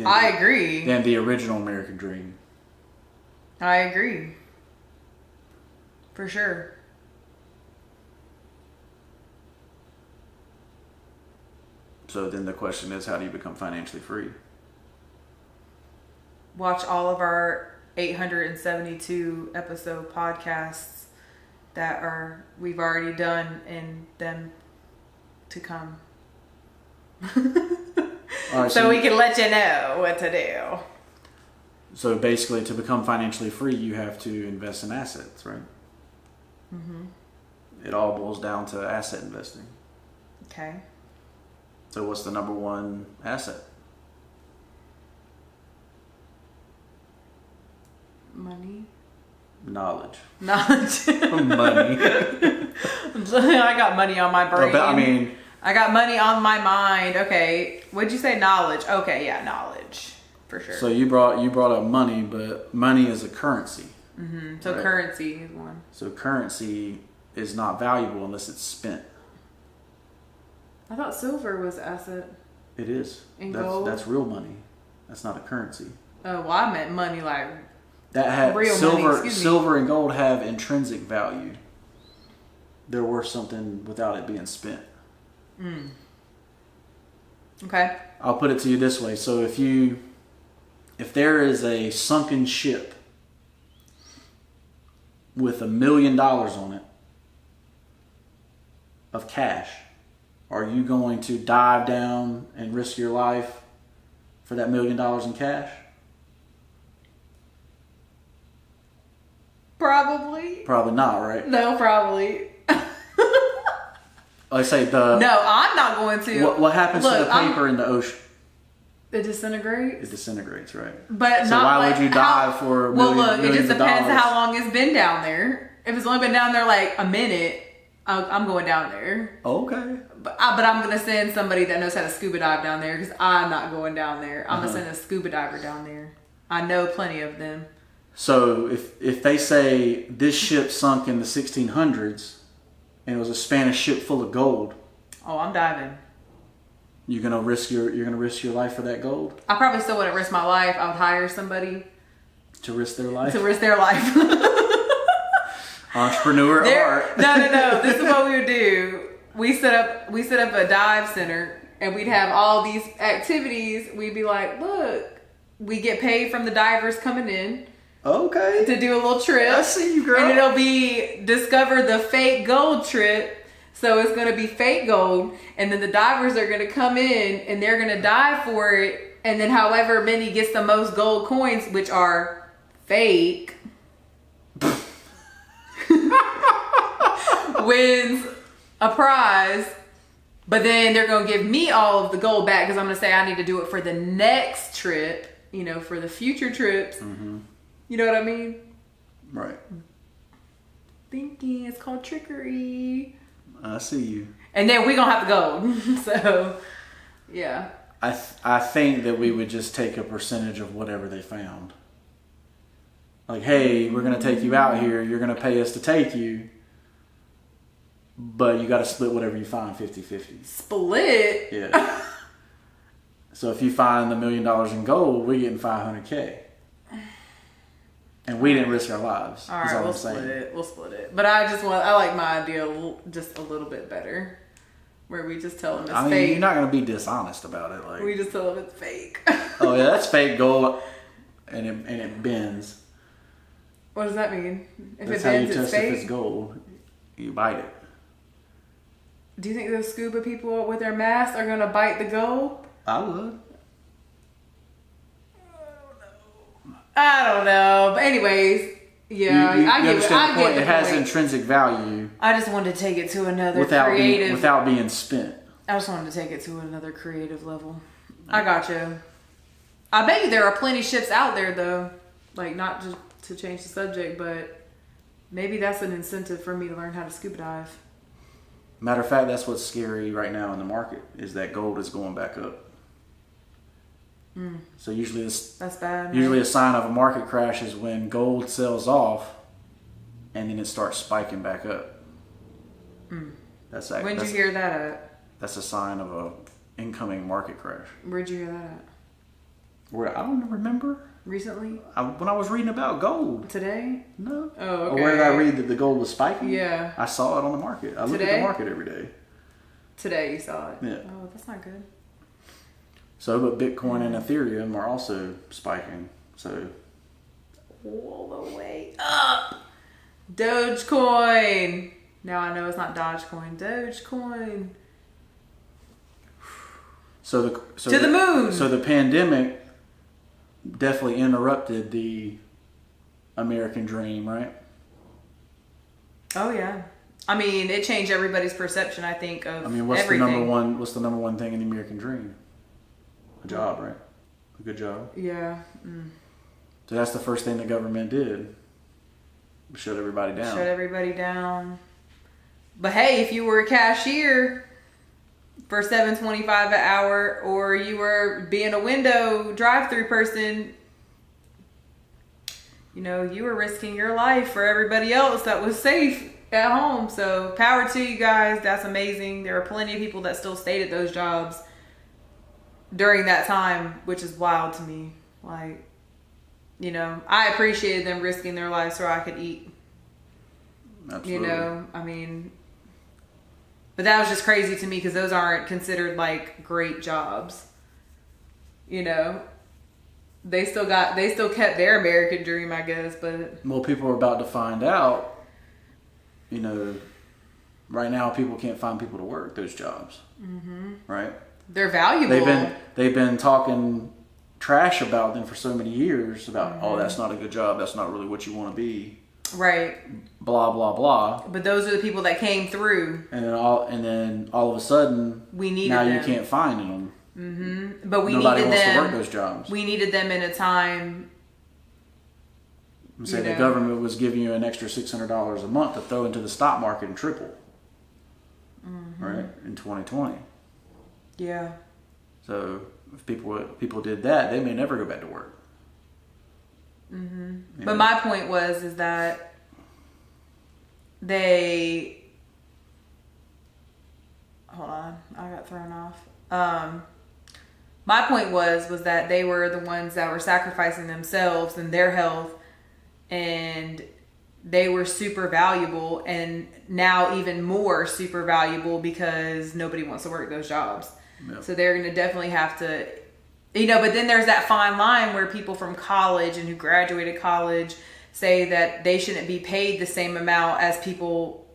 I agree. Than the original American dream. I agree. For sure. So then the question is, how do you become financially free? Watch all of our 872 episode podcasts that we've already done and them to come. All right, so we can let you know what to do. So basically, to become financially free, you have to invest in assets, right? Mm-hmm. It all boils down to asset investing. Okay. So what's the number one asset? Money. Knowledge. Money. I got money on my brain. I got money on my mind. Okay. What'd you say? Knowledge. Okay, yeah, knowledge. For sure. So you brought up money, but money is a currency. Mm-hmm. So right? Currency is one. So currency is not valuable unless it's spent. I thought silver was asset. It is. And gold? That's real money. That's not a currency. Oh, well, I meant money like that have real money. Silver and gold have intrinsic value. They're worth something without it being spent. Mm. Okay. I'll put it to you this way. So if there is a sunken ship with $1 million on it of cash, are you going to dive down and risk your life for that $1 million in cash? Probably. Probably not, right? No, probably. I say No, I'm not going to. What happens to the paper in the ocean? It disintegrates? It disintegrates, right? But so not why like would you dive for Well, look, it just depends on how long it's been down there. If it's only been down there like a minute, I'm going down there. Okay. But I'm going to send somebody that knows how to scuba dive down there because I'm not going down there. I'm going to send a scuba diver down there. I know plenty of them. So if they say this ship sunk in the 1600s and it was a Spanish ship full of gold. Oh, I'm diving. You're gonna risk your life for that gold? I probably still wouldn't risk my life. I would hire somebody to risk their life. Entrepreneur art. No. This is what we would do. We set up a dive center, and we'd have all these activities. We'd be like, look, we get paid from the divers coming in. Okay. To do a little trip. I see you, girl. And it'll be discover the fake gold trip. So it's going to be fake gold, and then the divers are going to come in and they're going to dive for it, and then however many gets the most gold coins, which are fake, wins a prize. But then they're going to give me all of the gold back because I'm going to say I need to do it for the next trip, for the future trips. Mm-hmm. You know what I mean? Right. Thinking. It's called trickery. I see you. And then we're going to have to go. So, yeah. I think that we would just take a percentage of whatever they found. Like, hey, we're going to take you out here. You're going to pay us to take you. But you got to split whatever you find 50-50. Split? Yeah. So if you find the $1 million in gold, we're getting $500K. And we didn't risk our lives. All right, we'll split it. We'll split it. But I like my idea just a little bit better. Where we just tell them it's fake. You're not going to be dishonest about it. Like, we just tell them it's fake. Oh, yeah, that's fake gold. And it bends. What does that mean? If that's it bends, how you it's test fake? if it's gold. You bite it. Do you think those scuba people with their masks are going to bite the gold? I would. I don't know. But anyways, yeah. I get the point. It has intrinsic value. I just wanted to take it to another without being spent. I just wanted to take it to another creative level. I got you. I bet you there are plenty ships out there, though. Like, not just to change the subject, but maybe that's an incentive for me to learn how to scuba dive. Matter of fact, that's what's scary right now in the market, is that gold is going back up. So usually that's bad. Usually a sign of a market crash is when gold sells off and then it starts spiking back up. When'd you hear that at? That's a sign of a incoming market crash. Where'd you hear that at? Where I don't remember. Recently? When I was reading about gold. Today? No. Oh, okay. Or where did I read that the gold was spiking? Yeah. I saw it on the market. I look at the market every day. Today you saw it? Yeah. Oh, that's not good. So, but Bitcoin and Ethereum are also spiking. So. All the way up. Dogecoin. Now I know it's not Dogecoin. Dogecoin. To the moon. So the pandemic definitely interrupted the American dream, right? Oh yeah. I mean, it changed everybody's perception, I think, of what's everything. What's the number one thing in the American dream? A job, right? A good job. Yeah. So that's the first thing the government did. Shut everybody down. Shut everybody down. But hey, if you were a cashier for $7.25 an hour, or you were being a window drive-through person, you know, you were risking your life for everybody else that was safe at home. So power to you guys. That's amazing. There are plenty of people that still stayed at those jobs during that time, which is wild to me. Like, you know, I appreciated them risking their lives so I could eat. Absolutely. You know, I mean, but that was just crazy to me because those aren't considered like great jobs. You know, they still kept their American dream, I guess. But well, people are about to find out. You know, right now people can't find people to work those jobs. Mm-hmm. Right? They're valuable. They've been talking trash about them for so many years about oh, that's not a good job, that's not really what you want to be, right, blah blah blah. But those are the people that came through, and then all of a sudden we needed now them. You can't find them. But Nobody needed wants them to work those jobs. We needed them in a time. Say the government was giving you an extra $600 a month to throw into the stock market and triple, right, in 2020. Yeah. So if people did that, they may never go back to work. But my point is that they. Hold on, I got thrown off. My point was that they were the ones that were sacrificing themselves and their health, and they were super valuable, and now even more super valuable because nobody wants to work those jobs. Yep. So they're going to definitely have to, you know, but then there's that fine line where people from college and who graduated college say that they shouldn't be paid the same amount as people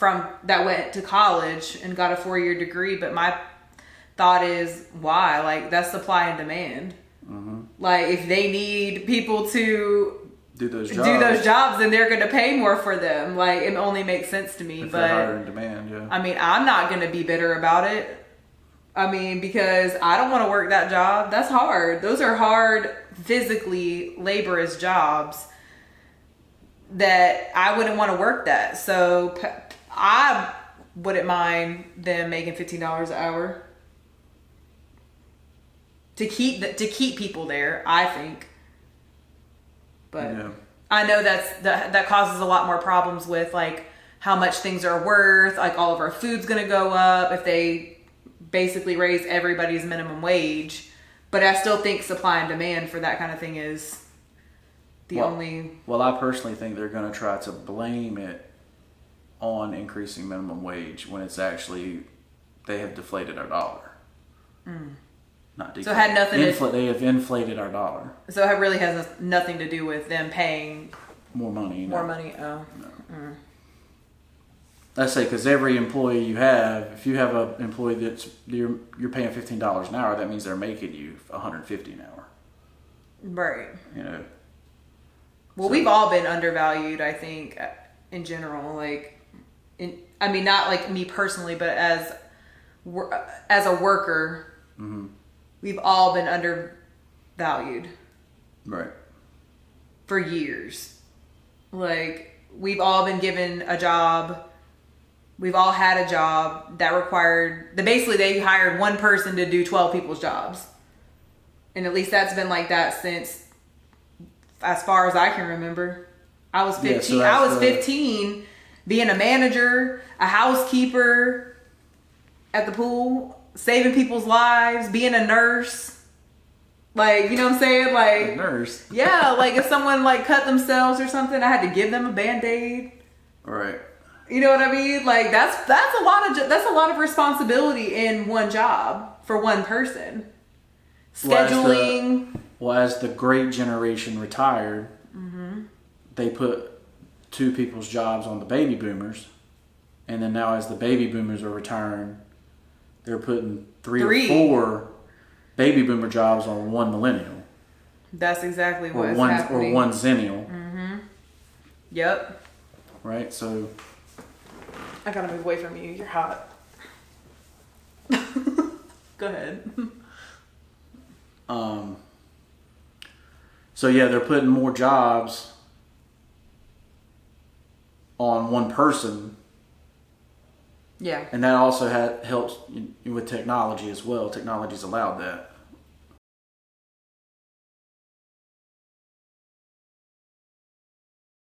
that went to college and got a 4-year degree. But my thought is, why? Like, that's supply and demand. Like, if they need people to do those jobs, then they're going to pay more for them. Like, it only makes sense to me. If they're higher in demand, yeah. I mean, I'm not going to be bitter about it. I mean, because I don't want to work that job. That's hard. Those are hard, physically laborious jobs that I wouldn't want to work that. So I wouldn't mind them making $15 an hour to keep people there, I think. But yeah. I know that causes a lot more problems with like how much things are worth. Like all of our food's going to go up if they basically raise everybody's minimum wage. But I still think supply and demand for that kind of thing is the only. Well, I personally think they're going to try to blame it on increasing minimum wage when it's actually they have deflated our dollar. Not deflated. So it had nothing. They have inflated our dollar. So it really has nothing to do with them paying more money. More money. Oh. No. Let's say because every employee you have, if you have an employee that's you're paying $15 an hour, that means they're making you $150 an hour. Right. You know. Well, we've all been undervalued, I think, in general. Like, I mean, not like me personally, but as a worker, we've all been undervalued. Right. For years. Like, we've all been given a job. We've all had a job that required, basically they hired one person to do 12 people's jobs. And at least that's been like that since, as far as I can remember. I was 15. Yeah, so I was 15 being a manager, a housekeeper at the pool, saving people's lives, being a nurse. Like, you know what I'm saying? Like, nurse. Yeah, like if someone like cut themselves or something, I had to give them a Band-Aid. Right. You know what I mean? Like that's a lot of responsibility in one job for one person. Scheduling. As the great generation retired, they put 2 people's jobs on the baby boomers, and then now as the baby boomers are retiring, they're putting 3 or 4 baby boomer jobs on one millennial. That's exactly what's happening. Or one zennial. Yep. Right. So I gotta move away from you. You're hot. Go ahead. So yeah, they're putting more jobs on one person. Yeah. And that also helps with technology as well. Technology's allowed that.